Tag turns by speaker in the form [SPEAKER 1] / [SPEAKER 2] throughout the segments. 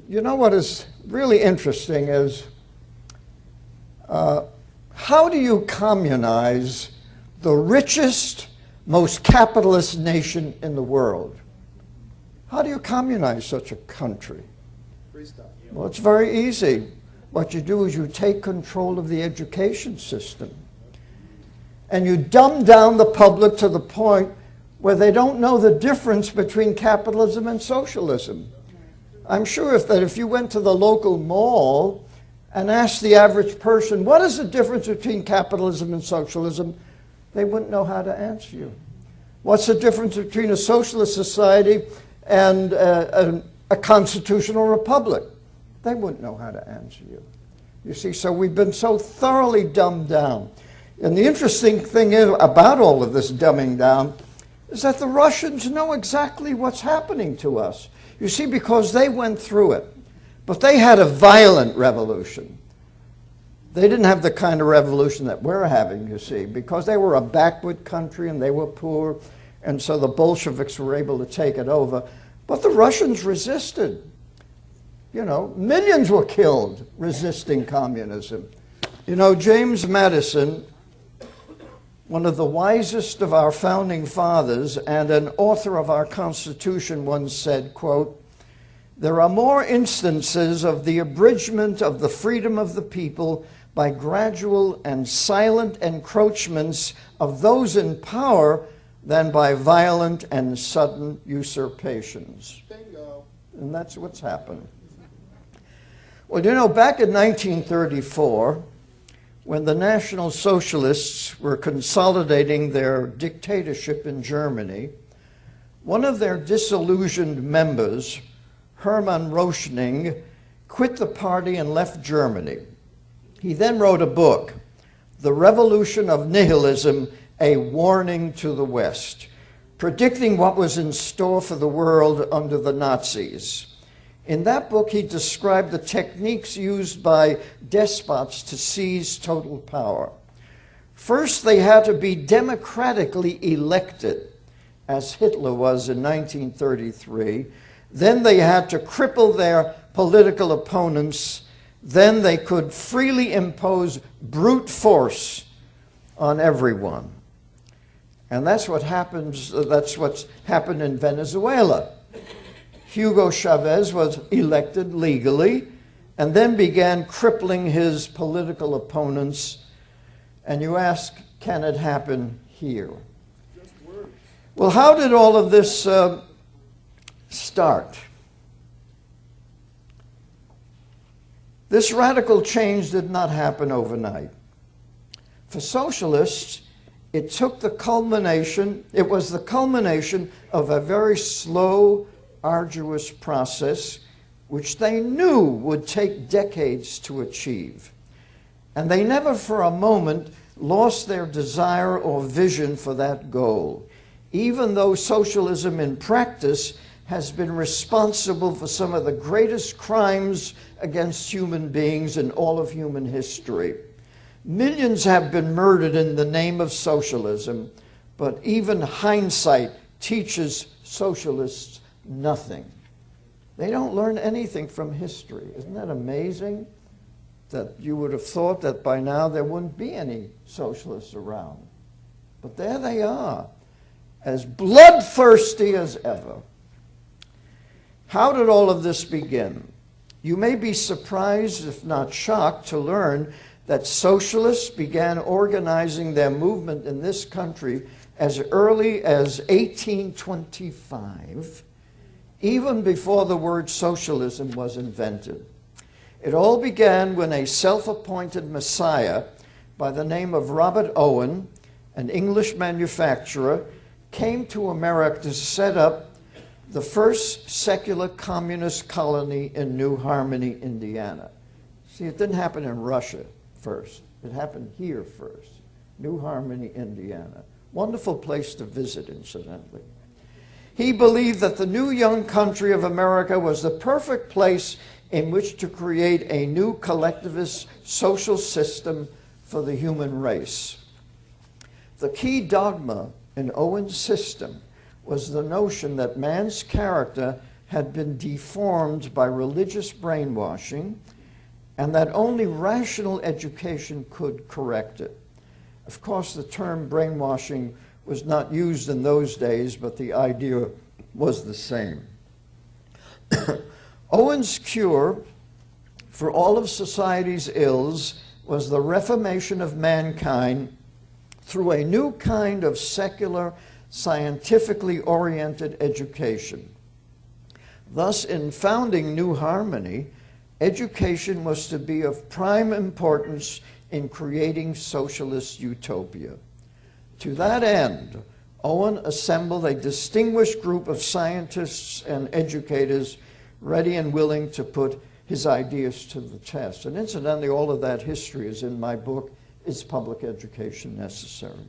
[SPEAKER 1] You know what is really interesting is how do you communize the richest, most capitalist nation in the world? How do you communize such a country? Well, it's very easy. What you do is you take control of the education system and you dumb down the public to the point where they don't know the difference between capitalism and socialism. I'm sure if you went to the local mall and asked the average person, what is the difference between capitalism and socialism, they wouldn't know how to answer you. What's the difference between a socialist society and a constitutional republic? They wouldn't know how to answer you. You see, so we've been so thoroughly dumbed down. And the interesting thing is about all of this dumbing down is that the Russians know exactly what's happening to us. You see, because they went through it. But they had a violent revolution. They didn't have the kind of revolution that we're having, you see, because they were a backward country and they were poor, and so the Bolsheviks were able to take it over. But the Russians resisted. You know, millions were killed resisting communism. You know, James Madison, one of the wisest of our founding fathers and an author of our Constitution, once said, quote, "There are more instances of the abridgment of the freedom of the people by gradual and silent encroachments of those in power than by violent and sudden usurpations."
[SPEAKER 2] Bingo.
[SPEAKER 1] And that's what's happened. Well, you know, back in 1934, when the National Socialists were consolidating their dictatorship in Germany, one of their disillusioned members, Hermann Röschning, quit the party and left Germany. He then wrote a book, The Revolution of Nihilism, A Warning to the West, predicting what was in store for the world under the Nazis. In that book, he described the techniques used by despots to seize total power. First, they had to be democratically elected, as Hitler was in 1933. Then they had to cripple their political opponents. Then they could freely impose brute force on everyone. And that's what happens, that's what's happened in Venezuela. Hugo Chavez was elected legally and then began crippling his political opponents. And you ask, can it happen here? Well, how did all of this start? This radical change did not happen overnight. For socialists, it took the culmination, it was the culmination of a very slow, arduous process which they knew would take decades to achieve. And they never for a moment lost their desire or vision for that goal, even though socialism in practice has been responsible for some of the greatest crimes against human beings in all of human history. Millions have been murdered in the name of socialism, but even hindsight teaches socialists nothing. They don't learn anything from history. Isn't that amazing? That you would have thought that by now there wouldn't be any socialists around. But there they are, as bloodthirsty as ever. How did all of this begin? You may be surprised, if not shocked, to learn that socialists began organizing their movement in this country as early as 1825, even before the word socialism was invented. It all began when a self-appointed messiah by the name of Robert Owen, an English manufacturer, came to America to set up the first secular communist colony in New Harmony, Indiana. See, it didn't happen in Russia first. It happened here first, New Harmony, Indiana. Wonderful place to visit, incidentally. He believed that the new young country of America was the perfect place in which to create a new collectivist social system for the human race. The key dogma in Owen's system was the notion that man's character had been deformed by religious brainwashing, and that only rational education could correct it. Of course, the term brainwashing was not used in those days, but the idea was the same. Owen's cure for all of society's ills was the reformation of mankind through a new kind of secular, scientifically oriented education. Thus, in founding New Harmony, education was to be of prime importance in creating socialist utopia. To that end, Owen assembled a distinguished group of scientists and educators ready and willing to put his ideas to the test. And incidentally, all of that history is in my book, Is Public Education Necessary?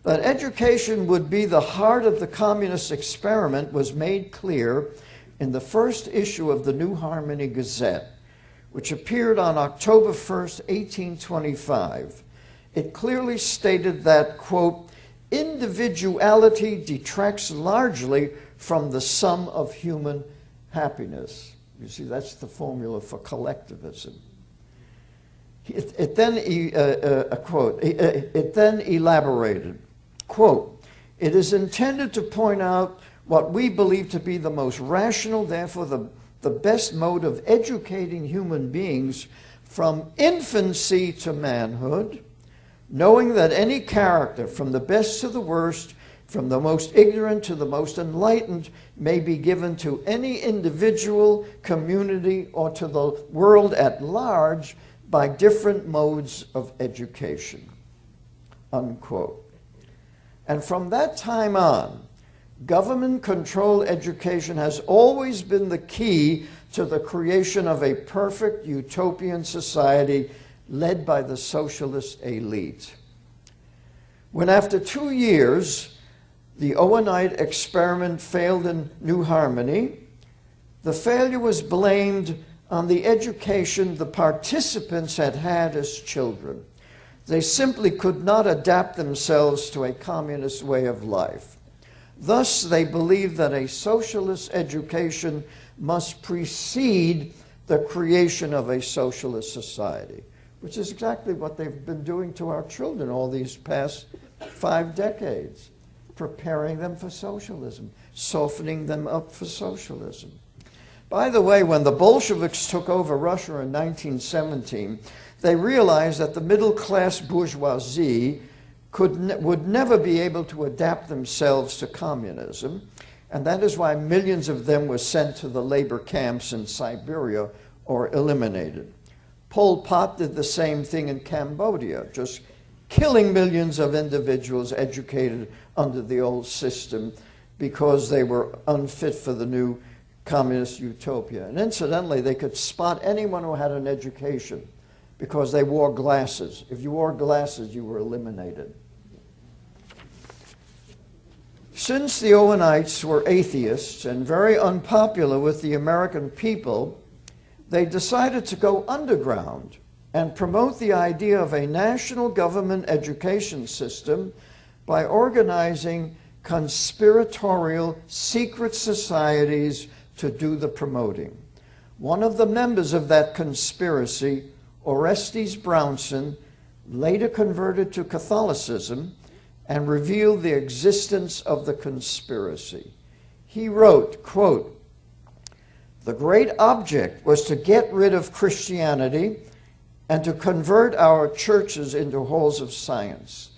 [SPEAKER 1] That education would be the heart of the communist experiment was made clear in the first issue of the New Harmony Gazette, which appeared on October 1st, 1825. It clearly stated that, quote, individuality detracts largely from the sum of human happiness. You see, that's the formula for collectivism. It then elaborated, quote, it is intended to point out what we believe to be the most rational, therefore the best mode of educating human beings from infancy to manhood, knowing that any character, from the best to the worst, from the most ignorant to the most enlightened, may be given to any individual, community, or to the world at large by different modes of education, unquote. And from that time on, government-controlled education has always been the key to the creation of a perfect utopian society led by the socialist elite. When after 2 years, the Owenite experiment failed in New Harmony, the failure was blamed on the education the participants had had as children. They simply could not adapt themselves to a communist way of life. Thus, they believed that a socialist education must precede the creation of a socialist society, which is exactly what they've been doing to our children all these past 5 decades, preparing them for socialism, softening them up for socialism. By the way, when the Bolsheviks took over Russia in 1917, they realized that the middle-class bourgeoisie would never be able to adapt themselves to communism, and that is why millions of them were sent to the labor camps in Siberia or eliminated. Pol Pot did the same thing in Cambodia, just killing millions of individuals educated under the old system because they were unfit for the new communist utopia. And incidentally, they could spot anyone who had an education because they wore glasses. If you wore glasses, you were eliminated. Since the Owenites were atheists and very unpopular with the American people, they decided to go underground and promote the idea of a national government education system by organizing conspiratorial secret societies to do the promoting. One of the members of that conspiracy, Orestes Brownson, later converted to Catholicism and revealed the existence of the conspiracy. He wrote, quote, the great object was to get rid of Christianity and to convert our churches into halls of science.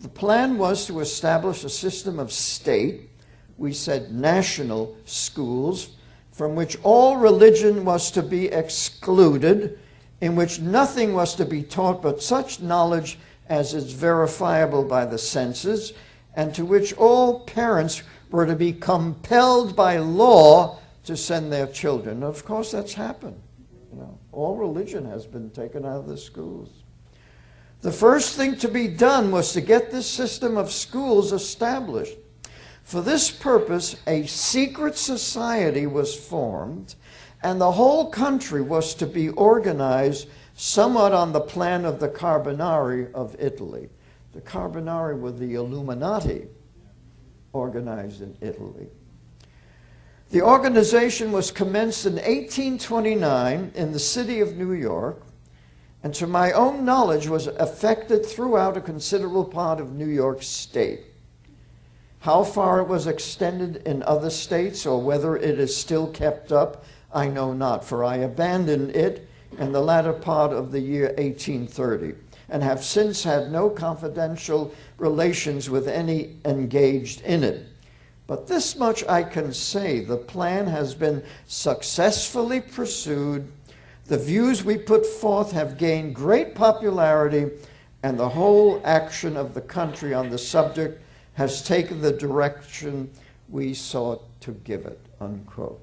[SPEAKER 1] The plan was to establish a system of state, we said national schools, from which all religion was to be excluded, in which nothing was to be taught but such knowledge as is verifiable by the senses, and to which all parents were to be compelled by law to send their children. Of course, that's happened. You know, all religion has been taken out of the schools. The first thing to be done was to get this system of schools established. For this purpose, a secret society was formed, and the whole country was to be organized somewhat on the plan of the Carbonari of Italy. The Carbonari were the Illuminati organized in Italy. The organization was commenced in 1829 in the city of New York, and to my own knowledge was affected throughout a considerable part of New York State. How far it was extended in other states, or whether it is still kept up, I know not, for I abandoned it in the latter part of the year 1830, and have since had no confidential relations with any engaged in it. But this much I can say, the plan has been successfully pursued, the views we put forth have gained great popularity, and the whole action of the country on the subject has taken the direction we sought to give it, unquote.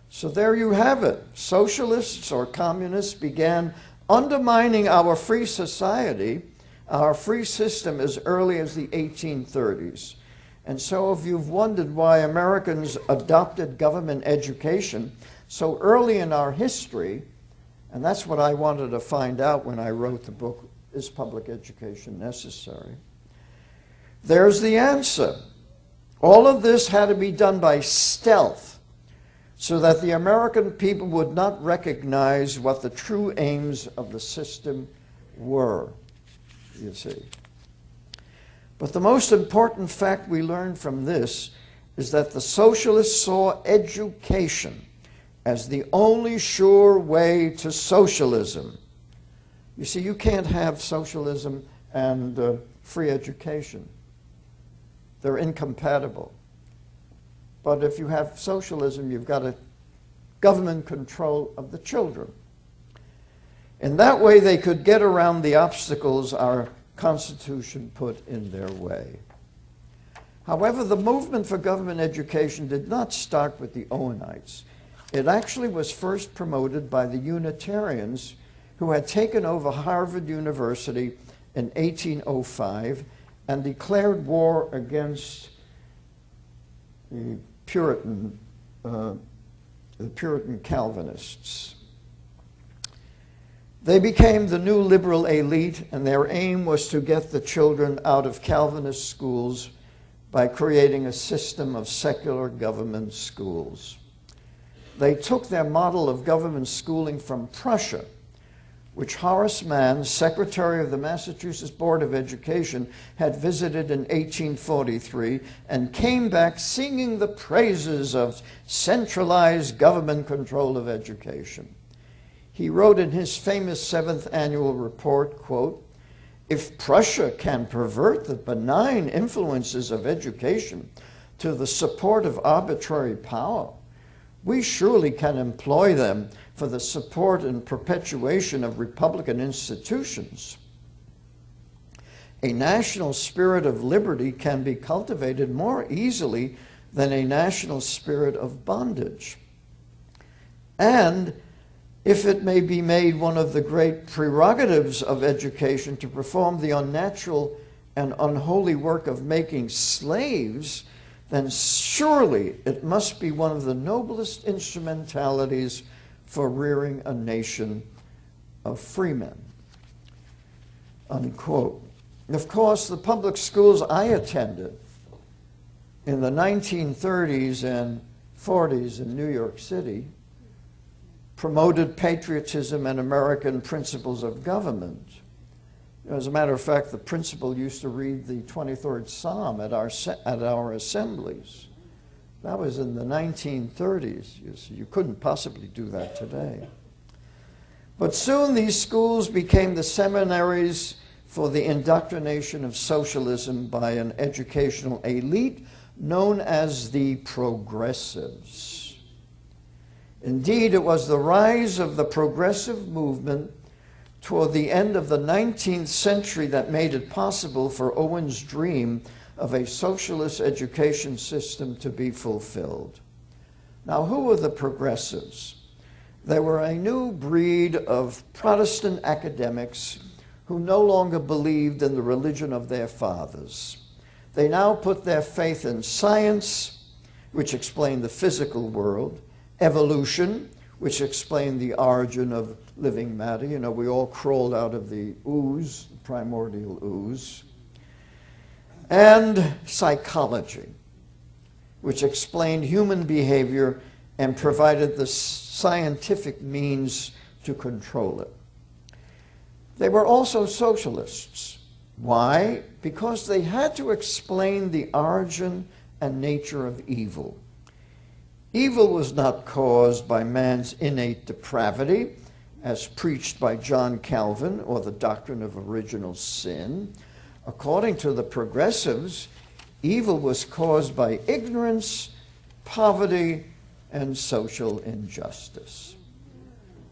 [SPEAKER 1] So there you have it. Socialists or communists began undermining our free society, our free system, as early as the 1830s. And so if you've wondered why Americans adopted government education so early in our history, and that's what I wanted to find out when I wrote the book, Is Public Education Necessary? There's the answer. All of this had to be done by stealth so that the American people would not recognize what the true aims of the system were, you see. But the most important fact we learned from this is that the socialists saw education as the only sure way to socialism. You see, you can't have socialism and free education. They're incompatible. But if you have socialism, you've got a government control of the children. In that way, they could get around the obstacles our Constitution put in their way. However, the movement for government education did not start with the Owenites. It actually was first promoted by the Unitarians who had taken over Harvard University in 1805 and declared war against the Puritan Calvinists. They became the new liberal elite, and their aim was to get the children out of Calvinist schools by creating a system of secular government schools. They took their model of government schooling from Prussia, which Horace Mann, secretary of the Massachusetts Board of Education, had visited in 1843 and came back singing the praises of centralized government control of education. He wrote in his famous 7th annual report, quote, "If Prussia can pervert the benign influences of education to the support of arbitrary power, we surely can employ them for the support and perpetuation of republican institutions. A national spirit of liberty can be cultivated more easily than a national spirit of bondage. And if it may be made one of the great prerogatives of education to perform the unnatural and unholy work of making slaves, then surely it must be one of the noblest instrumentalities for rearing a nation of freemen." Unquote. Of course, the public schools I attended in the 1930s and 40s in New York City promoted patriotism and American principles of government. As a matter of fact, the principal used to read the 23rd Psalm at our assemblies. That was in the 1930s. You couldn't possibly do that today. But soon these schools became the seminaries for the indoctrination of socialism by an educational elite known as the progressives. Indeed, it was the rise of the progressive movement toward the end of the 19th century that made it possible for Owen's dream of a socialist education system to be fulfilled. Now, who were the progressives? They were a new breed of Protestant academics who no longer believed in the religion of their fathers. They now put their faith in science, which explained the physical world, evolution, which explained the origin of living matter. You know, we all crawled out of the ooze, the primordial ooze. And psychology. which explained human behavior and provided the scientific means to control it. They were also socialists. Why? Because they had to explain the origin and nature of evil. Evil was not caused by man's innate depravity, as preached by John Calvin, or the doctrine of original sin. According to the progressives, evil was caused by ignorance, poverty, and social injustice.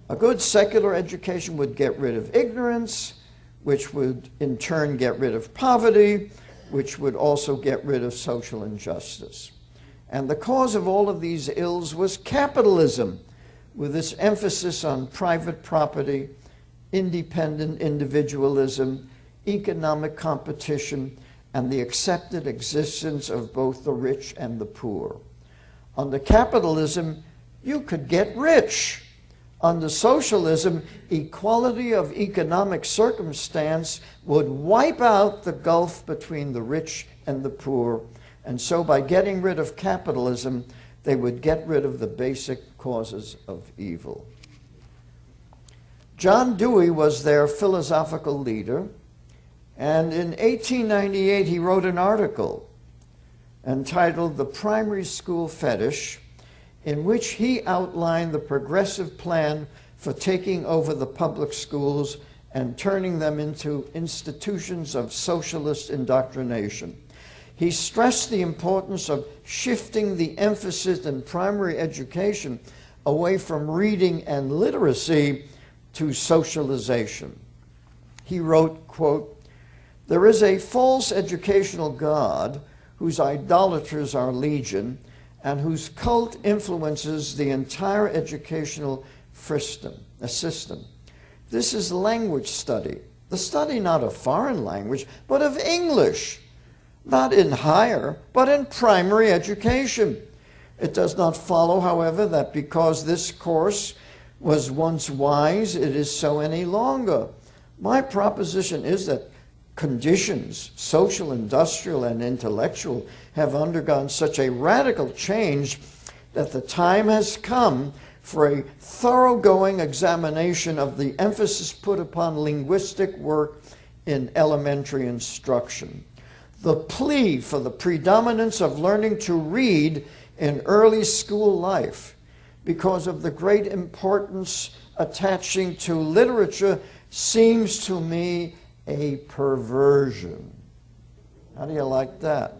[SPEAKER 1] A good secular education would get rid of ignorance, which would in turn get rid of poverty, which would also get rid of social injustice. And the cause of all of these ills was capitalism, with its emphasis on private property, independent individualism, economic competition, and the accepted existence of both the rich and the poor. Under capitalism, you could get rich. Under socialism, equality of economic circumstance would wipe out the gulf between the rich and the poor, and so by getting rid of capitalism, they would get rid of the basic causes of evil. John Dewey was their philosophical leader, and in 1898 he wrote an article entitled "The Primary School Fetish," in which he outlined the progressive plan for taking over the public schools and turning them into institutions of socialist indoctrination. He stressed the importance of shifting the emphasis in primary education away from reading and literacy to socialization. He wrote, quote, "There is a false educational god whose idolaters are legion and whose cult influences the entire educational system. This is language study, the study not of foreign language, but of English, not in higher, but in primary education. It does not follow, however, that because this course was once wise, it is so any longer. My proposition is that conditions, social, industrial, and intellectual, have undergone such a radical change that the time has come for a thoroughgoing examination of the emphasis put upon linguistic work in elementary instruction. The plea for the predominance of learning to read in early school life, because of the great importance attaching to literature, seems to me a perversion." How do you like that?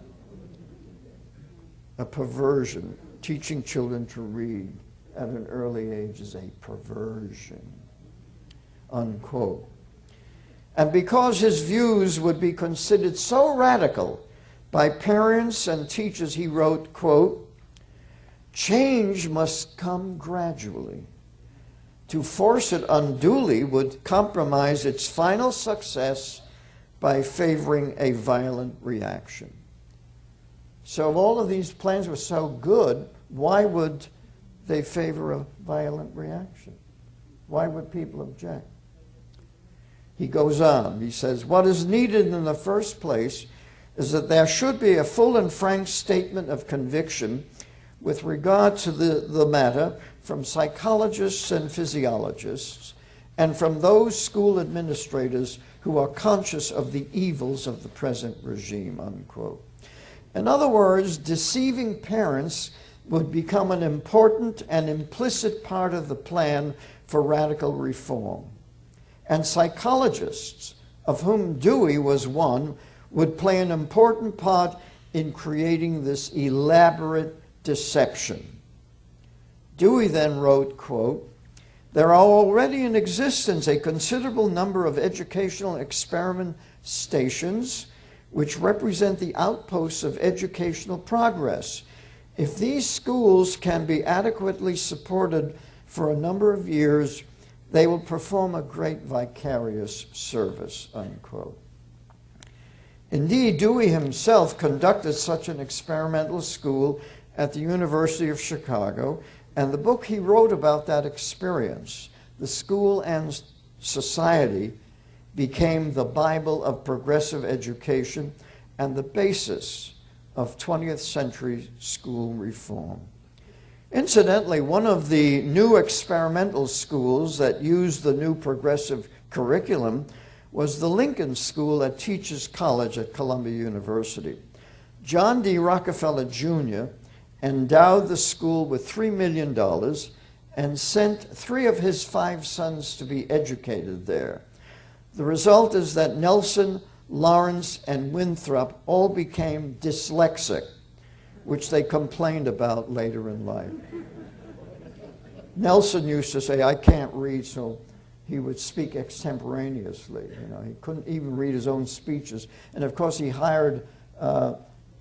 [SPEAKER 1] A perversion. Teaching children to read at an early age is a perversion, unquote. And because his views would be considered so radical by parents and teachers, he wrote, quote, "Change must come gradually. To force it unduly would compromise its final success by favoring a violent reaction." So if all of these plans were so good, why would they favor a violent reaction? Why would people object? He goes on, he says, "What is needed in the first place is that there should be a full and frank statement of conviction with regard to the matter from psychologists and physiologists and from those school administrators who are conscious of the evils of the present regime," unquote. In other words, deceiving parents would become an important and implicit part of the plan for radical reform. And psychologists, of whom Dewey was one, would play an important part in creating this elaborate deception. Dewey then wrote, quote, "There are already in existence a considerable number of educational experiment stations which represent the outposts of educational progress. If these schools can be adequately supported for a number of years, they will perform a great vicarious service," unquote. Indeed, Dewey himself conducted such an experimental school at the University of Chicago, and the book he wrote about that experience, The School and Society, became the Bible of progressive education and the basis of 20th century school reform. Incidentally, one of the new experimental schools that used the new progressive curriculum was the Lincoln School at Teachers College at Columbia University. John D. Rockefeller Jr. endowed the school with $3 million and sent 3 of his 5 sons to be educated there. The result is that Nelson, Lawrence, and Winthrop all became dyslexic, which they complained about later in life. Nelson used to say, "I can't read," so he would speak extemporaneously. He couldn't even read his own speeches. And of course, he hired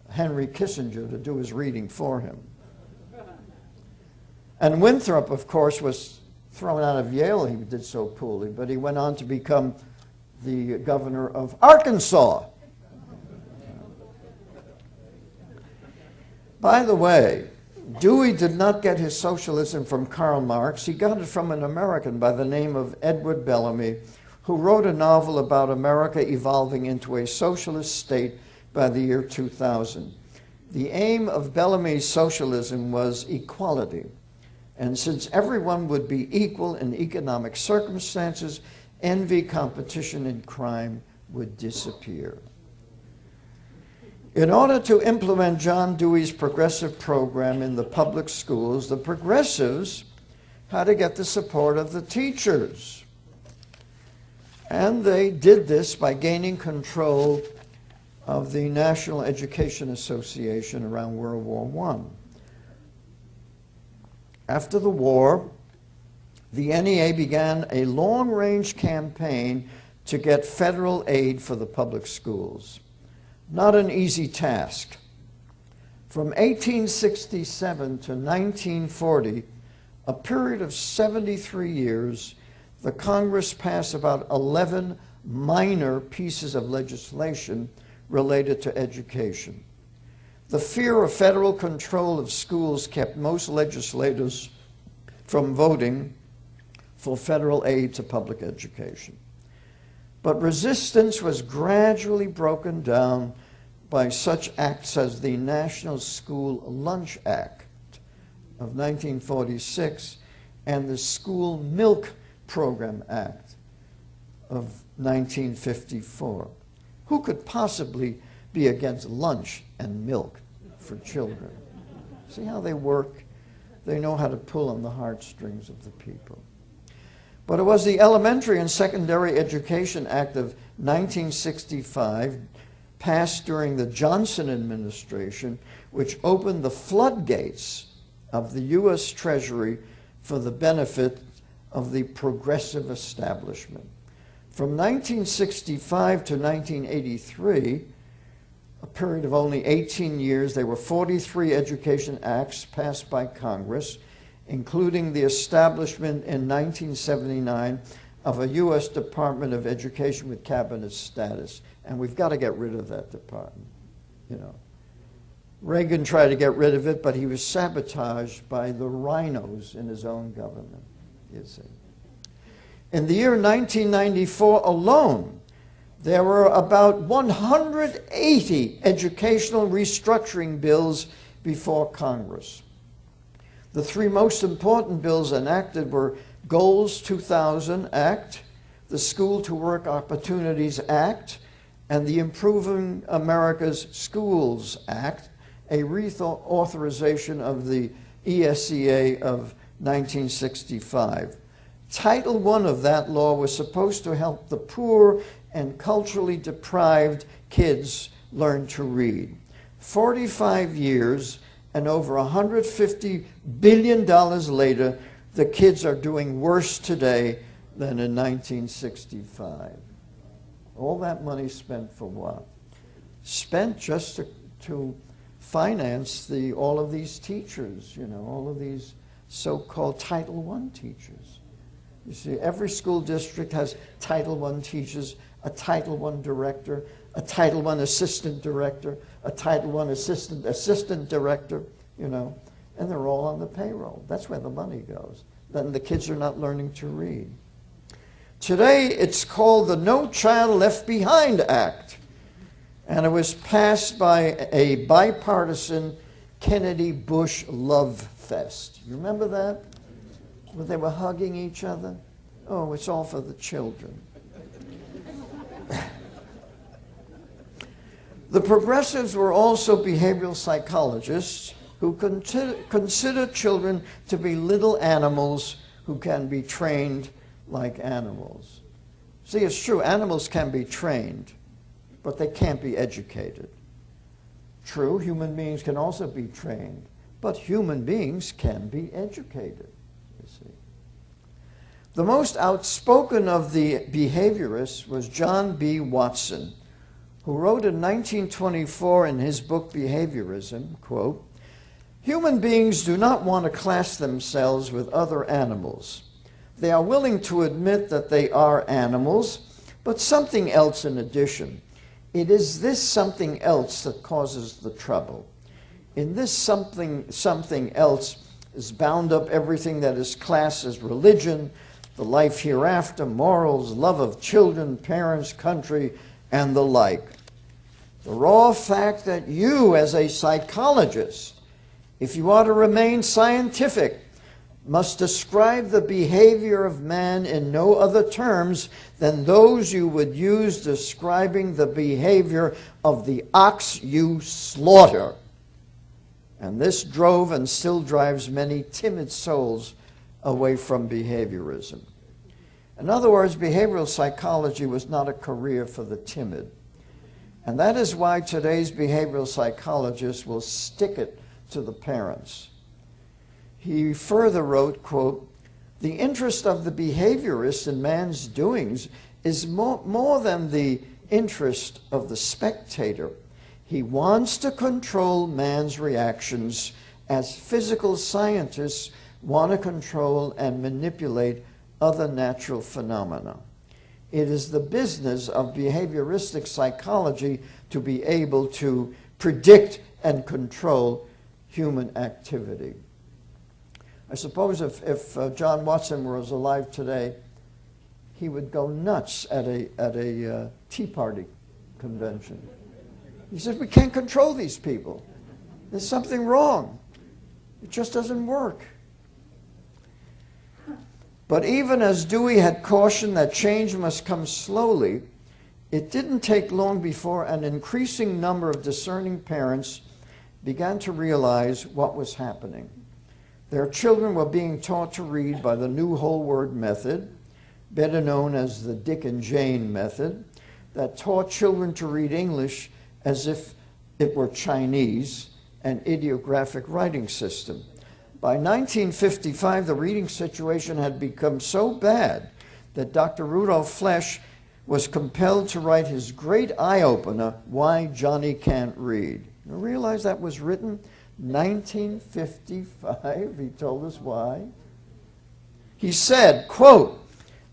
[SPEAKER 1] Henry Kissinger to do his reading for him. And Winthrop, of course, was thrown out of Yale. He did so poorly, but he went on to become the governor of Arkansas. By the way, Dewey did not get his socialism from Karl Marx. He got it from an American by the name of Edward Bellamy, who wrote a novel about America evolving into a socialist state by the year 2000. The aim of Bellamy's socialism was equality. And since everyone would be equal in economic circumstances, envy, competition, and crime would disappear. In order to implement John Dewey's progressive program in the public schools, the progressives had to get the support of the teachers. And they did this by gaining control of the National Education Association around World War I. After the war, the NEA began a long-range campaign to get federal aid for the public schools. Not an easy task. From 1867 to 1940, a period of 73 years, the Congress passed about 11 minor pieces of legislation related to education. The fear of federal control of schools kept most legislators from voting for federal aid to public education. But resistance was gradually broken down by such acts as the National School Lunch Act of 1946 and the School Milk Program Act of 1954. Who could possibly be against lunch and milk for children? See how they work? They know how to pull on the heartstrings of the people. But it was the Elementary and Secondary Education Act of 1965, passed during the Johnson administration, which opened the floodgates of the U.S. Treasury for the benefit of the progressive establishment. From 1965 to 1983, a period of only 18 years, there were 43 education acts passed by Congress, including the establishment in 1979 of a U.S. Department of Education with cabinet status. And we've got to get rid of that department. Reagan tried to get rid of it, but he was sabotaged by the rhinos in his own government, you see. In the year 1994 alone, there were about 180 educational restructuring bills before Congress. The 3 most important bills enacted were Goals 2000 Act, the School to Work Opportunities Act, and the Improving America's Schools Act, a reauthorization of the ESEA of 1965. Title I of that law was supposed to help the poor and culturally deprived kids learn to read. 45 years and over $150 billion later, the kids are doing worse today than in 1965. All that money spent for what? Spent just to finance all of these teachers, all of these so-called Title I teachers. You see, every school district has Title I teachers, a Title I director, a Title I assistant director, a Title I assistant director, and they're all on the payroll. That's where the money goes. Then the kids are not learning to read. Today, it's called the No Child Left Behind Act. And it was passed by a bipartisan Kennedy-Bush love fest. You remember that? Where they were hugging each other? Oh, it's all for the children. The progressives were also behavioral psychologists who consider children to be little animals who can be trained like animals. See, it's true, animals can be trained, but they can't be educated. True, human beings can also be trained, but human beings can be educated, you see. The most outspoken of the behaviorists was John B. Watson, who wrote in 1924 in his book Behaviorism, quote, "Human beings do not want to class themselves with other animals. They are willing to admit that they are animals, but something else in addition. It is this something else that causes the trouble. In this something else is bound up everything that is classed as religion, the life hereafter, morals, love of children, parents, country, and the like. The raw fact that you, as a psychologist, if you are to remain scientific, must describe the behavior of man in no other terms than those you would use describing the behavior of the ox you slaughter." And this drove and still drives many timid souls away from behaviorism. In other words, behavioral psychology was not a career for the timid. And that is why today's behavioral psychologists will stick it to the parents. He further wrote, quote, "The interest of the behaviorist in man's doings is more than the interest of the spectator. He wants to control man's reactions as physical scientists want to control and manipulate other natural phenomena. It is the business of behavioristic psychology to be able to predict and control human activity." I suppose if John Watson was alive today, he would go nuts at a Tea Party convention. He said, "We can't control these people. There's something wrong. It just doesn't work." But even as Dewey had cautioned that change must come slowly, it didn't take long before an increasing number of discerning parents began to realize what was happening. Their children were being taught to read by the new whole word method, better known as the Dick and Jane method, that taught children to read English as if it were Chinese, an ideographic writing system. By 1955, the reading situation had become so bad that Dr. Rudolf Flesch was compelled to write his great eye-opener, Why Johnny Can't Read. You realize that was written 1955? He told us why. He said, quote,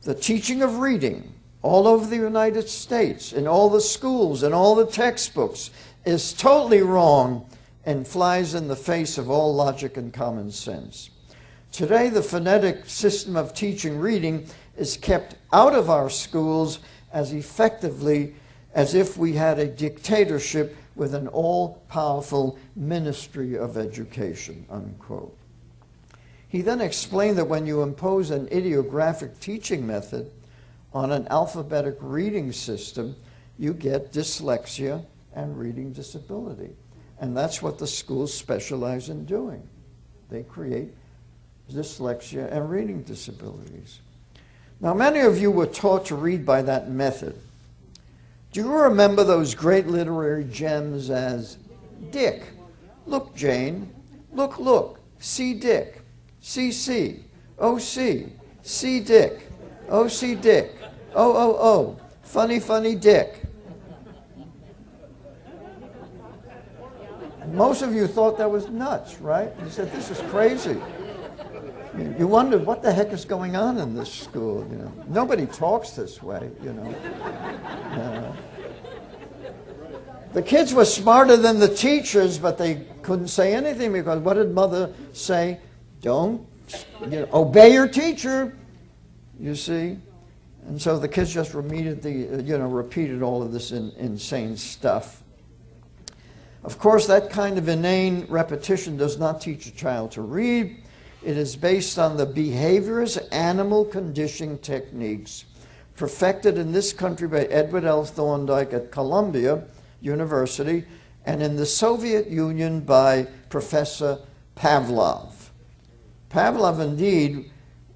[SPEAKER 1] "The teaching of reading all over the United States, in all the schools, in all the textbooks, is totally wrong and flies in the face of all logic and common sense. Today, the phonetic system of teaching reading is kept out of our schools as effectively as if we had a dictatorship with an all-powerful Ministry of Education," unquote. He then explained that when you impose an ideographic teaching method on an alphabetic reading system, you get dyslexia and reading disability. And that's what the schools specialize in doing. They create dyslexia and reading disabilities. Now, many of you were taught to read by that method. Do you remember those great literary gems as Dick, look Jane, look, see Dick, see, see Dick, see Dick, oh, funny Dick. Most of you thought that was nuts, right? You said, this is crazy. You wondered, what the heck is going on in this school? You know, nobody talks this way, you know. The kids were smarter than the teachers, but they couldn't say anything because what did mother say? Don't, obey your teacher, you see. And so the kids just repeated all of this insane stuff Of course, that kind of inane repetition does not teach a child to read. It is based on the behaviorist animal conditioning techniques perfected in this country by Edward L. Thorndike at Columbia University and in the Soviet Union by Professor Pavlov. Pavlov, indeed,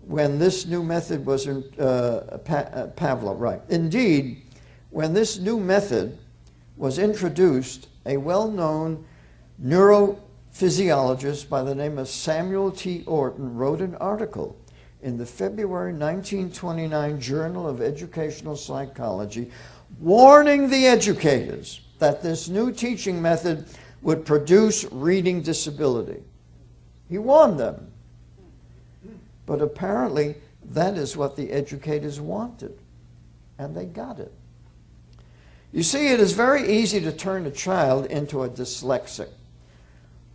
[SPEAKER 1] when this new method was Indeed, when this new method was introduced, a well-known neurophysiologist by the name of Samuel T. Orton wrote an article in the February 1929 Journal of Educational Psychology warning the educators that this new teaching method would produce reading disability. He warned them. But apparently, that is what the educators wanted, and they got it. You see, it is very easy to turn a child into a dyslexic.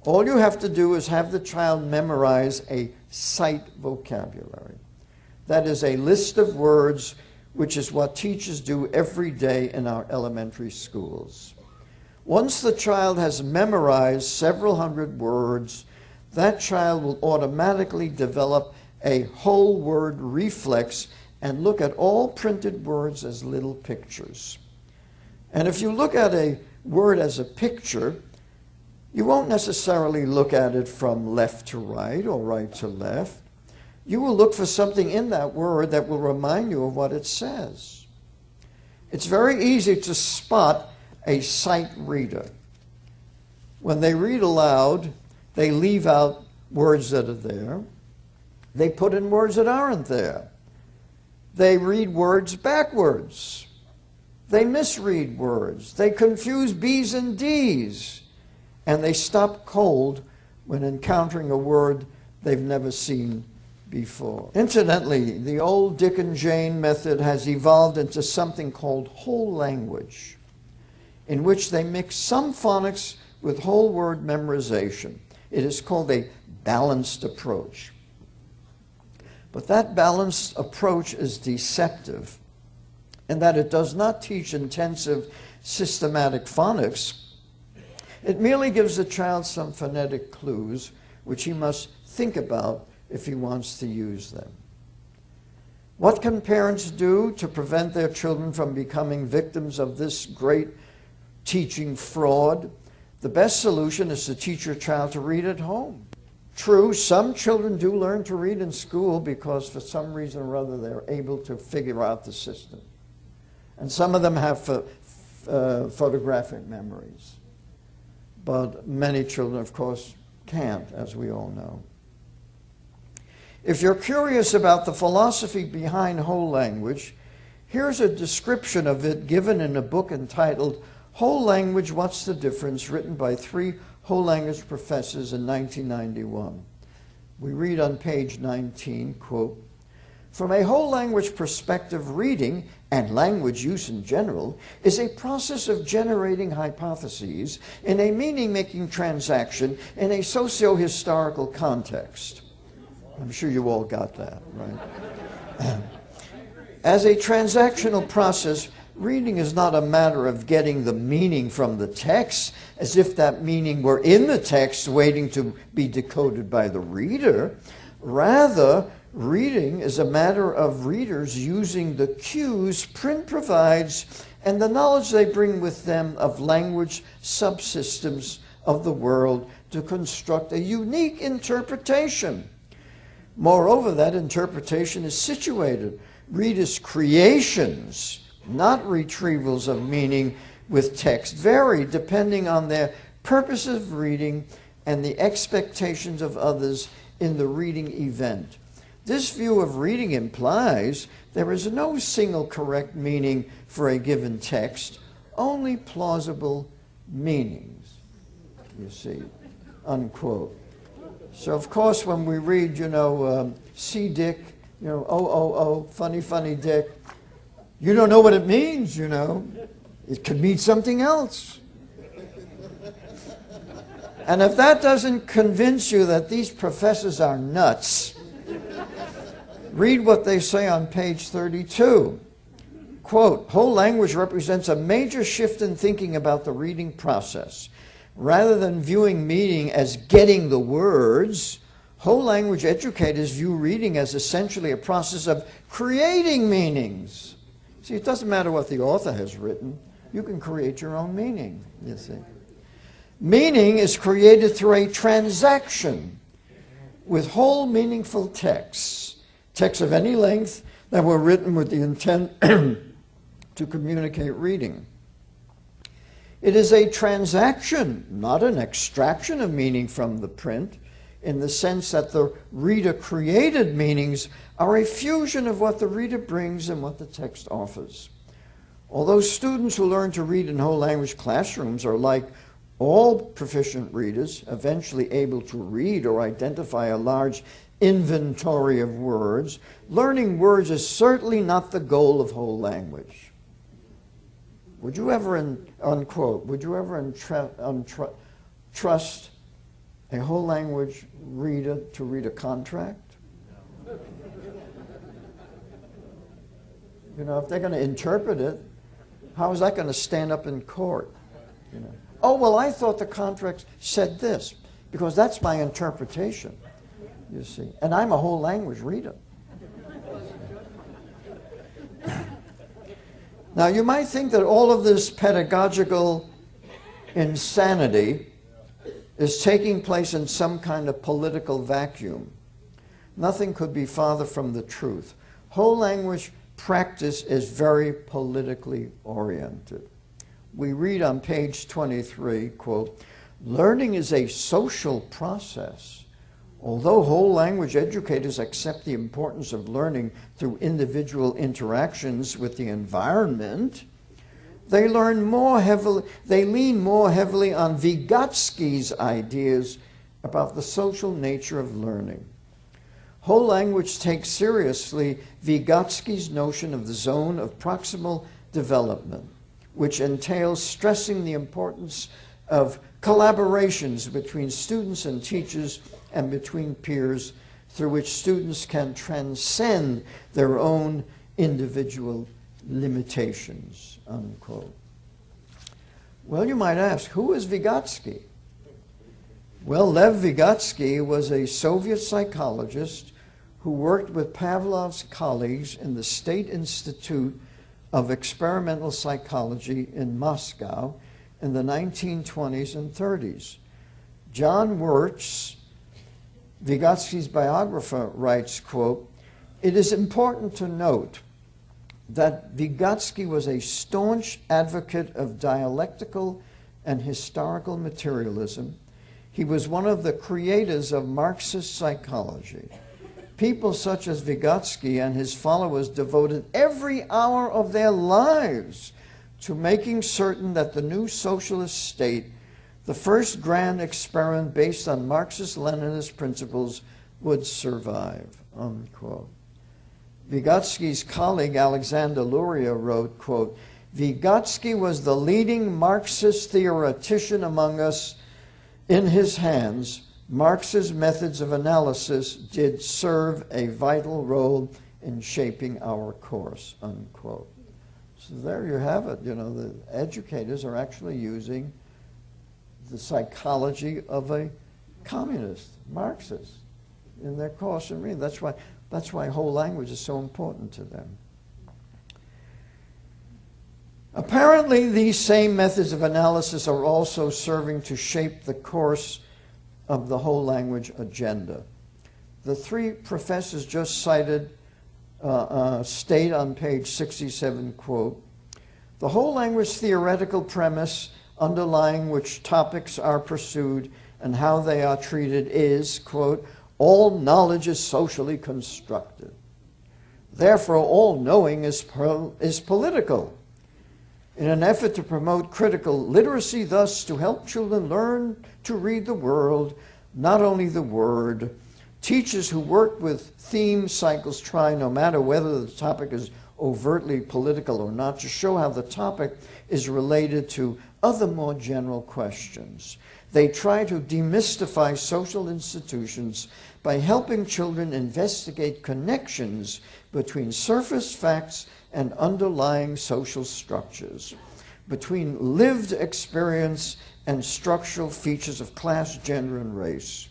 [SPEAKER 1] All you have to do is have the child memorize a sight vocabulary. That is a list of words, which is what teachers do every day in our elementary schools. Once the child has memorized several hundred words, that child will automatically develop a whole word reflex and look at all printed words as little pictures. And if you look at a word as a picture, you won't necessarily look at it from left to right or right to left. You will look for something in that word that will remind you of what it says. It's very easy to spot a sight reader. When they read aloud, they leave out words that are there. They put in words that aren't there. They read words backwards. They misread words. They confuse B's and D's. And they stop cold when encountering a word they've never seen before. Incidentally, the old Dick and Jane method has evolved into something called whole language, in which they mix some phonics with whole word memorization. It is called a balanced approach. But that balanced approach is deceptive in that it does not teach intensive systematic phonics. It merely gives the child some phonetic clues which he must think about if he wants to use them. What can parents do to prevent their children from becoming victims of this great teaching fraud? The best solution is to teach your child to read at home. True, some children do learn to read in school because for some reason or other they're able to figure out the system. And some of them have photographic memories. But many children, of course, can't, as we all know. If you're curious about the philosophy behind whole language, here's a description of it given in a book entitled Whole Language, What's the Difference?, written by 3 whole language professors in 1991. We read on page 19, quote, "From a whole language perspective, reading, and language use in general, is a process of generating hypotheses in a meaning-making transaction in a socio-historical context." I'm sure you all got that, right? As a transactional process, reading is not a matter of getting the meaning from the text, as if that meaning were in the text waiting to be decoded by the reader. Rather, reading is a matter of readers using the cues print provides and the knowledge they bring with them of language subsystems of the world to construct a unique interpretation. Moreover, that interpretation is situated. Readers' creations, not retrievals of meaning with text, vary depending on their purpose of reading and the expectations of others in the reading event. This view of reading implies there is no single correct meaning for a given text, only plausible meanings, you see, unquote. So, of course, when we read, see Dick, oh, funny, funny Dick, you don't know what it means, It could mean something else. And if that doesn't convince you that these professors are nuts, read what they say on page 32. Quote, "Whole language represents a major shift in thinking about the reading process. Rather than viewing meaning as getting the words, whole language educators view reading as essentially a process of creating meanings. See, it doesn't matter what the author has written. You can create your own meaning, you see. Meaning is created through a transaction with whole meaningful texts of any length that were written with the intent to communicate reading. It is a transaction, not an extraction of meaning from the print, in the sense that the reader-created meanings are a fusion of what the reader brings and what the text offers. Although students who learn to read in whole language classrooms are, like all proficient readers, eventually able to read or identify a large inventory of words, learning words is certainly not the goal of whole language. Would you ever, unquote, would you ever trust a whole language reader to read a contract? No. You know, if they're going to interpret it, how is that going to stand up in court? You know? Oh, well, I thought the contract said this, because that's my interpretation, you see. And I'm a whole language reader. Now, you might think that all of this pedagogical insanity is taking place in some kind of political vacuum. Nothing could be farther from the truth. Whole language practice is very politically oriented. We read on page 23, quote, "Learning is a social process. Although whole language educators accept the importance of learning through individual interactions with the environment, they lean more heavily on Vygotsky's ideas about the social nature of learning. Whole language takes seriously Vygotsky's notion of the zone of proximal development, which entails stressing the importance of collaborations between students and teachers and between peers, through which students can transcend their own individual limitations," unquote. Well, you might ask, who is Vygotsky? Well, Lev Vygotsky was a Soviet psychologist who worked with Pavlov's colleagues in the State Institute of Experimental Psychology in Moscow in the 1920s and 30s. John Birch, Vygotsky's biographer, writes, quote, "It is important to note that Vygotsky was a staunch advocate of dialectical and historical materialism. He was one of the creators of Marxist psychology. People such as Vygotsky and his followers devoted every hour of their lives to making certain that the new socialist state, the first grand experiment based on Marxist-Leninist principles, would survive," unquote. Vygotsky's colleague Alexander Luria wrote, quote, "Vygotsky was the leading Marxist theoretician among us. In his hands, Marx's methods of analysis did serve a vital role in shaping our course," unquote. So there you have it. You know, the educators are actually using the psychology of a communist, Marxist, in their course and reading. That's why whole language is so important to them. Apparently, these same methods of analysis are also serving to shape the course of the whole language agenda. The three professors just cited state on page 67, quote, "The whole language theoretical premise underlying which topics are pursued and how they are treated is," quote, "all knowledge is socially constructed. Therefore, all knowing is political. In an effort to promote critical literacy, thus to help children learn to read the world, not only the word, teachers who work with theme cycles try, no matter whether the topic is overtly political or not, to show how the topic is related to other more general questions. They try to demystify social institutions by helping children investigate connections between surface facts and underlying social structures, between lived experience and structural features of class, gender, and race.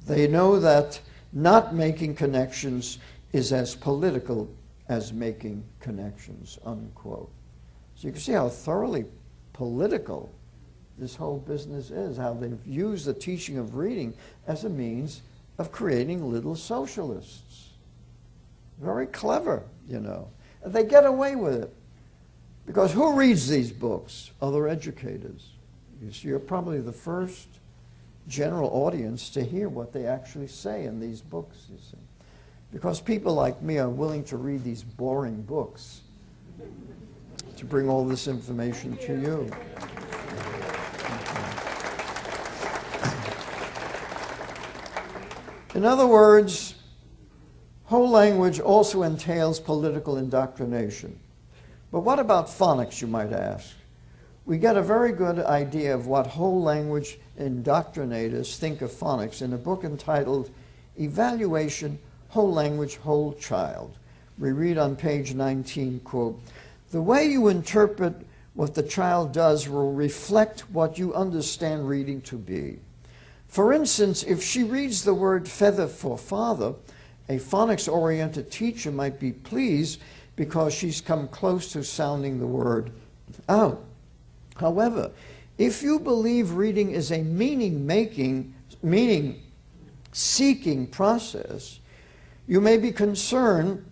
[SPEAKER 1] They know that not making connections is as political as making connections, unquote. So you can see how thoroughly political this whole business is, how they've used the teaching of reading as a means of creating little socialists. Very clever, you know. And they get away with it. Because who reads these books? Other educators. You're probably the first general audience to hear what they actually say in these books, you see. Because people like me are willing to read these boring books to bring all this information to you. In other words, whole language also entails political indoctrination. But what about phonics, you might ask? We get a very good idea of what whole language indoctrinators think of phonics in a book entitled Evaluation, Whole Language, Whole Child. We read on page 19, quote, "The way you interpret what the child does will reflect what you understand reading to be. For instance, if she reads the word feather for father, a phonics-oriented teacher might be pleased because she's come close to sounding the word out. However, if you believe reading is a meaning-seeking process, you may be concerned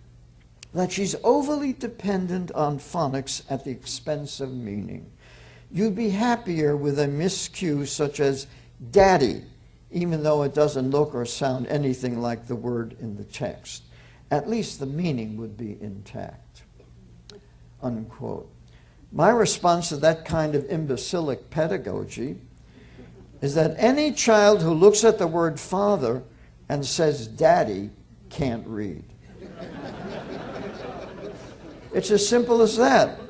[SPEAKER 1] that she's overly dependent on phonics at the expense of meaning. You'd be happier with a miscue such as daddy, even though it doesn't look or sound anything like the word in the text. At least the meaning would be intact," unquote. My response to that kind of imbecilic pedagogy is that any child who looks at the word father and says daddy can't read. It's as simple as that.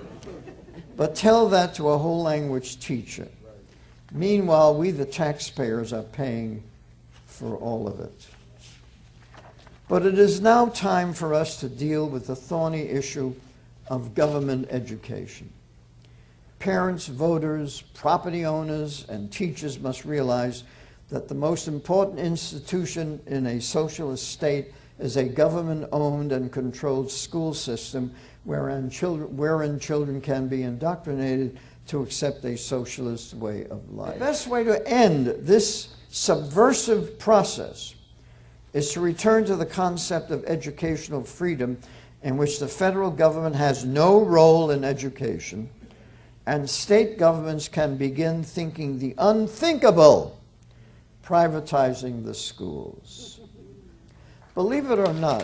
[SPEAKER 1] But tell that to a whole language teacher. Meanwhile, we the taxpayers are paying for all of it. But it is now time for us to deal with the thorny issue of government education. Parents, voters, property owners, and teachers must realize that the most important institution in a socialist state is a government-owned and controlled school system wherein children can be indoctrinated to accept a socialist way of life. The best way to end this subversive process is to return to the concept of educational freedom, in which the federal government has no role in education, and state governments can begin thinking the unthinkable, privatizing the schools. Believe it or not,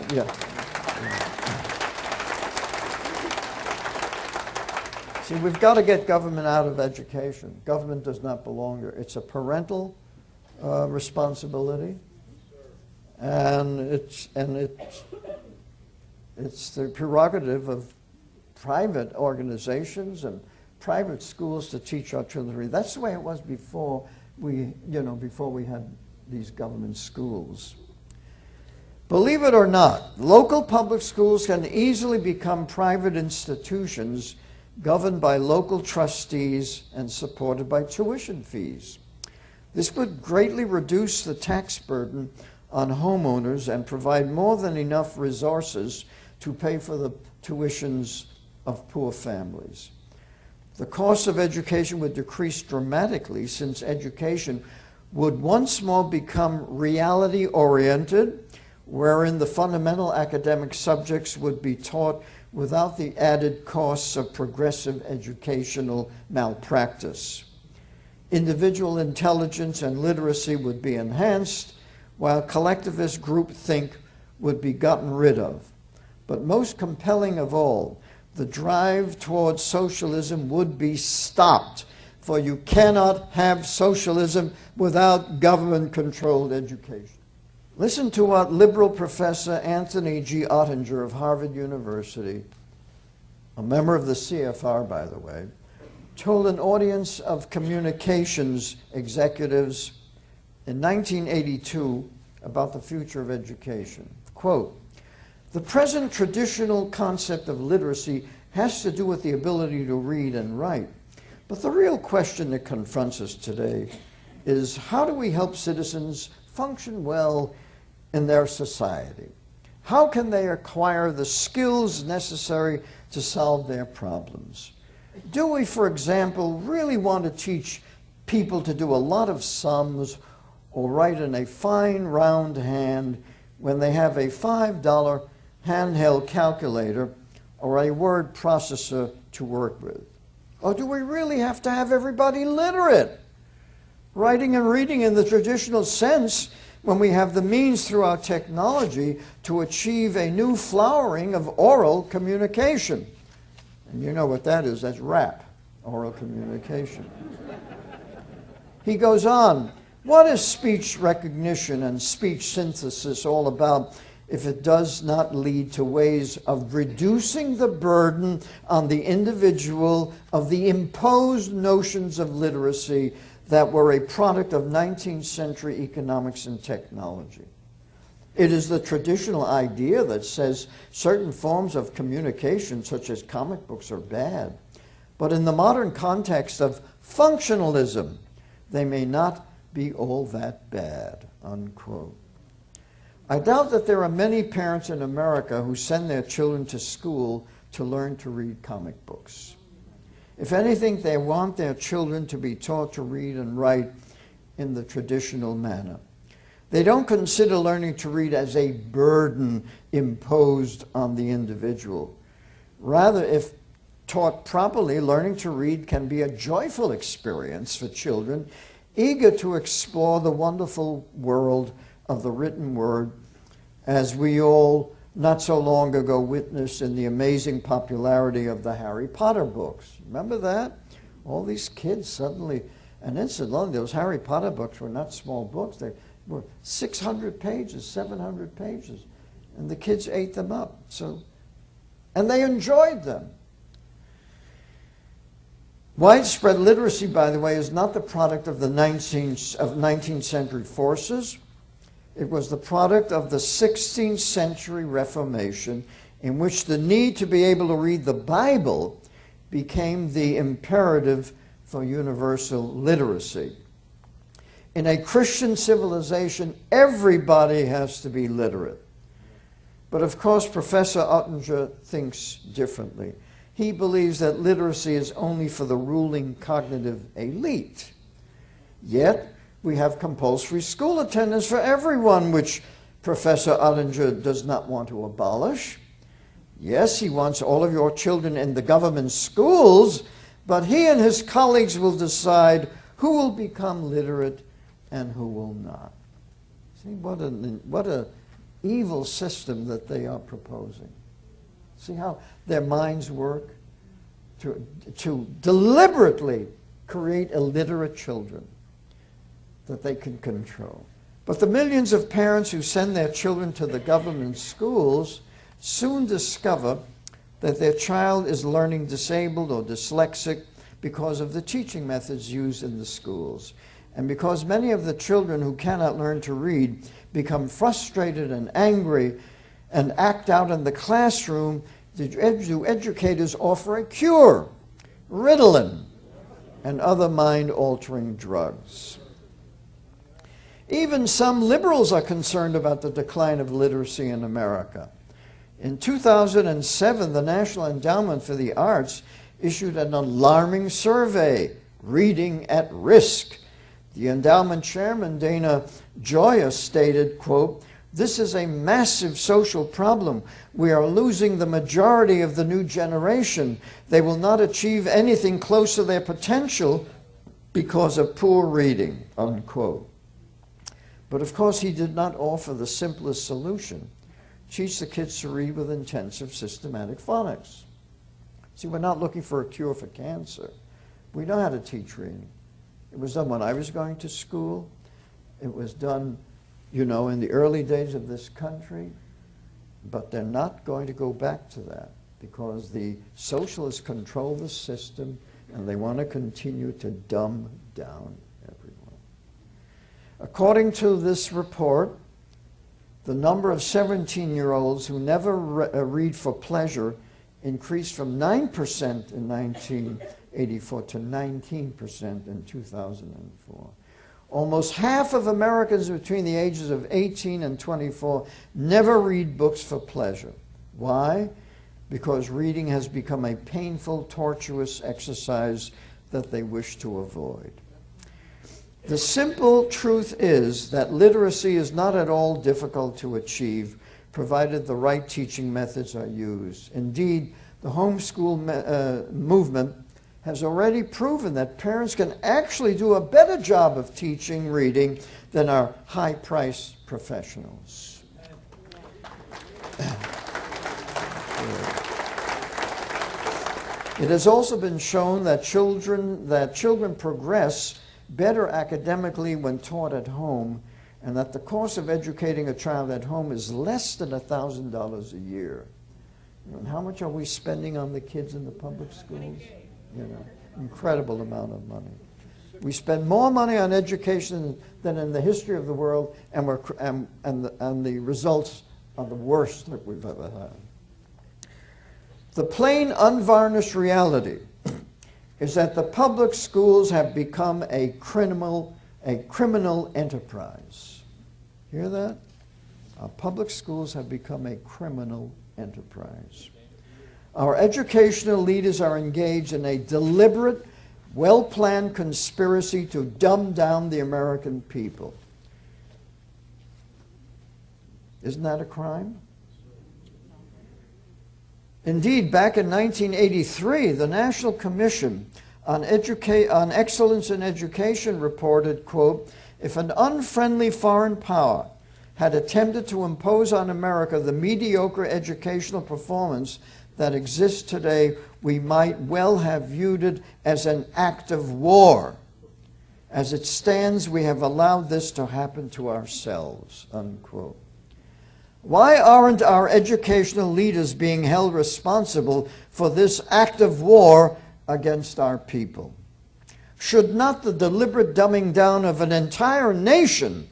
[SPEAKER 1] See, we've got to get government out of education. Government does not belong there. It's a parental responsibility, and it's the prerogative of private organizations and private schools to teach our children. That's the way it was before we had these government schools. Believe it or not, local public schools can easily become private institutions governed by local trustees and supported by tuition fees. This would greatly reduce the tax burden on homeowners and provide more than enough resources to pay for the tuitions of poor families. The cost of education would decrease dramatically, since education would once more become reality-oriented, wherein the fundamental academic subjects would be taught without the added costs of progressive educational malpractice. Individual intelligence and literacy would be enhanced, while collectivist groupthink would be gotten rid of. But most compelling of all, the drive towards socialism would be stopped, for you cannot have socialism without government-controlled education. Listen to what liberal professor Anthony G. Ottinger of Harvard University, a member of the CFR, by the way, told an audience of communications executives in 1982 about the future of education. Quote, "The present traditional concept of literacy has to do with the ability to read and write. But the real question that confronts us today is, how do we help citizens function well in their society? How can they acquire the skills necessary to solve their problems? Do we, for example, really want to teach people to do a lot of sums or write in a fine round hand when they have a $5 handheld calculator or a word processor to work with? Or do we really have to have everybody literate, writing and reading in the traditional sense, when we have the means through our technology to achieve a new flowering of oral communication? And you know what that is. That's rap, oral communication. He goes on, what is speech recognition and speech synthesis all about if it does not lead to ways of reducing the burden on the individual of the imposed notions of literacy that were a product of 19th century economics and technology? It is the traditional idea that says certain forms of communication, such as comic books, are bad. But in the modern context of functionalism, they may not be all that bad, unquote. I doubt that there are many parents in America who send their children to school to learn to read comic books. If anything, they want their children to be taught to read and write in the traditional manner. They don't consider learning to read as a burden imposed on the individual. Rather, if taught properly, learning to read can be a joyful experience for children eager to explore the wonderful world of the written word, as we all not so long ago witnessed in the amazing popularity of the Harry Potter books. Remember that? All these kids suddenly, and incidentally, those Harry Potter books were not small books. They were 600 pages, 700 pages, and the kids ate them up. And they enjoyed them. Widespread literacy, by the way, is not the product of the 19th century forces. It was the product of the 16th century Reformation, in which the need to be able to read the Bible became the imperative for universal literacy. In a Christian civilization, everybody has to be literate. But of course, Professor Ottinger thinks differently. He believes that literacy is only for the ruling cognitive elite. Yet, we have compulsory school attendance for everyone, which Professor Ottinger does not want to abolish. Yes, he wants all of your children in the government schools, but he and his colleagues will decide who will become literate and who will not. See, what an evil system that they are proposing. See how their minds work? To deliberately create illiterate children that they can control. But the millions of parents who send their children to the government schools soon discover that their child is learning disabled or dyslexic because of the teaching methods used in the schools. And because many of the children who cannot learn to read become frustrated and angry and act out in the classroom, do educators offer a cure: Ritalin and other mind-altering drugs. Even some liberals are concerned about the decline of literacy in America. In 2007, the National Endowment for the Arts issued an alarming survey, Reading at Risk. The endowment chairman, Dana Gioia, stated, quote, "This is a massive social problem. We are losing the majority of the new generation. They will not achieve anything close to their potential because of poor reading," unquote. But of course, he did not offer the simplest solution: teach the kids to read with intensive systematic phonics. See, we're not looking for a cure for cancer. We know how to teach reading. It was done when I was going to school. It was done, you know, in the early days of this country. But they're not going to go back to that because the socialists control the system and they want to continue to dumb down everyone. According to this report, the number of 17-year-olds who never read for pleasure increased from 9% in 1984 to 19% in 2004. Almost half of Americans between the ages of 18 and 24 never read books for pleasure. Why? Because reading has become a painful, tortuous exercise that they wish to avoid. The simple truth is that literacy is not at all difficult to achieve, provided the right teaching methods are used. Indeed, the homeschool movement has already proven that parents can actually do a better job of teaching reading than our high-priced professionals. It has also been shown that children progress better academically when taught at home, and that the cost of educating a child at home is less than $1,000 a year. And how much are we spending on the kids in the public schools? You know, incredible amount of money. We spend more money on education than in the history of the world, and the results are the worst that we've ever had. The plain, unvarnished reality is that the public schools have become a criminal enterprise. Hear that? Our public schools have become a criminal enterprise. Our educational leaders are engaged in a deliberate, well-planned conspiracy to dumb down the American people. Isn't that a crime? Indeed, back in 1983, the National Commission on Excellence in Education reported, quote, "If an unfriendly foreign power had attempted to impose on America the mediocre educational performance that exists today, we might well have viewed it as an act of war. As it stands, we have allowed this to happen to ourselves," unquote. Why aren't our educational leaders being held responsible for this act of war against our people? Should not the deliberate dumbing down of an entire nation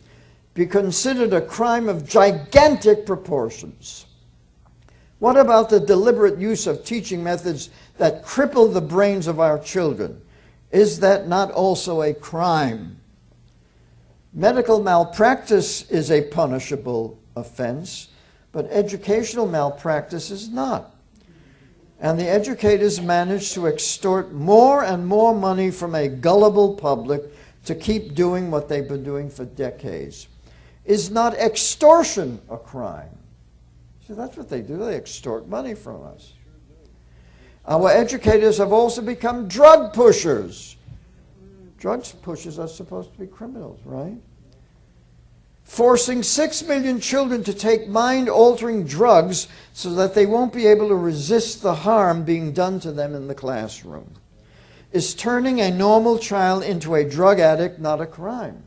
[SPEAKER 1] be considered a crime of gigantic proportions? What about the deliberate use of teaching methods that cripple the brains of our children? Is that not also a crime? Medical malpractice is a punishable offense, but educational malpractice is not. And the educators manage to extort more and more money from a gullible public to keep doing what they've been doing for decades. Is not extortion a crime? See, that's what they do. They extort money from us. Our educators have also become drug pushers. Drug pushers are supposed to be criminals, right? Forcing 6 million children to take mind-altering drugs so that they won't be able to resist the harm being done to them in the classroom. Is turning a normal child into a drug addict not a crime?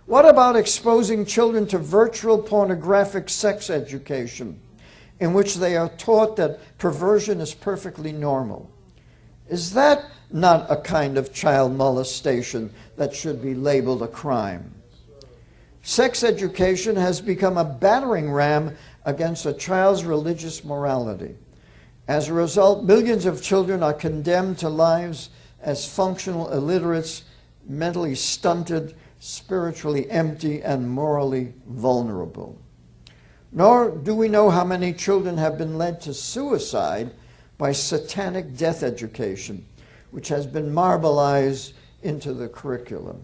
[SPEAKER 1] What about exposing children to virtual pornographic sex education, in which they are taught that perversion is perfectly normal? Is that not a kind of child molestation that should be labeled a crime? Sex education has become a battering ram against a child's religious morality. As a result, millions of children are condemned to lives as functional illiterates, mentally stunted, spiritually empty, and morally vulnerable. Nor do we know how many children have been led to suicide by satanic death education, which has been marbleized into the curriculum.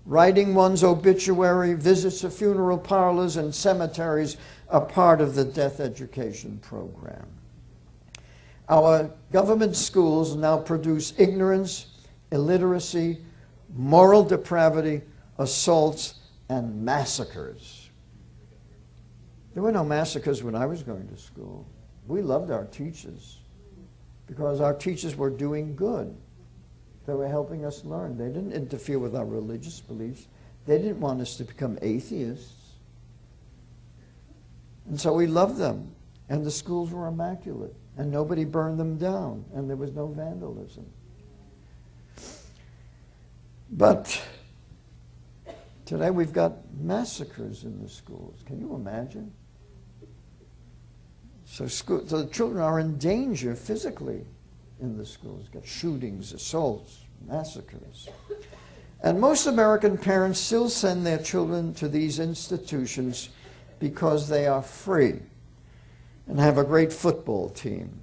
[SPEAKER 1] Writing one's obituary, visits to funeral parlors and cemeteries are part of the death education program. Our government schools now produce ignorance, illiteracy, moral depravity, assaults, and massacres. There were no massacres when I was going to school. We loved our teachers because our teachers were doing good. They were helping us learn. They didn't interfere with our religious beliefs. They didn't want us to become atheists. And so we loved them. And the schools were immaculate. And nobody burned them down. And there was no vandalism. But today we've got massacres in the schools. Can you imagine? So the children are in danger physically. in the schools. Got shootings, assaults, massacres. And most American parents still send their children to these institutions because they are free and have a great football team.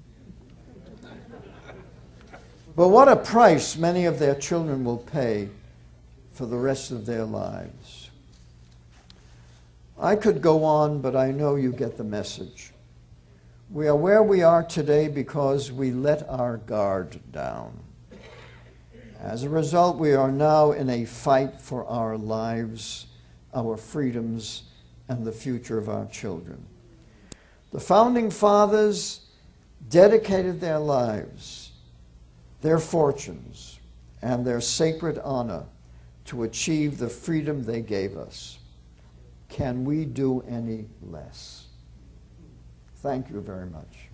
[SPEAKER 1] But what a price many of their children will pay for the rest of their lives. I could go on, but I know you get the message. We are where we are today because we let our guard down. As a result, we are now in a fight for our lives, our freedoms, and the future of our children. The Founding Fathers dedicated their lives, their fortunes, and their sacred honor to achieve the freedom they gave us. Can we do any less? Thank you very much.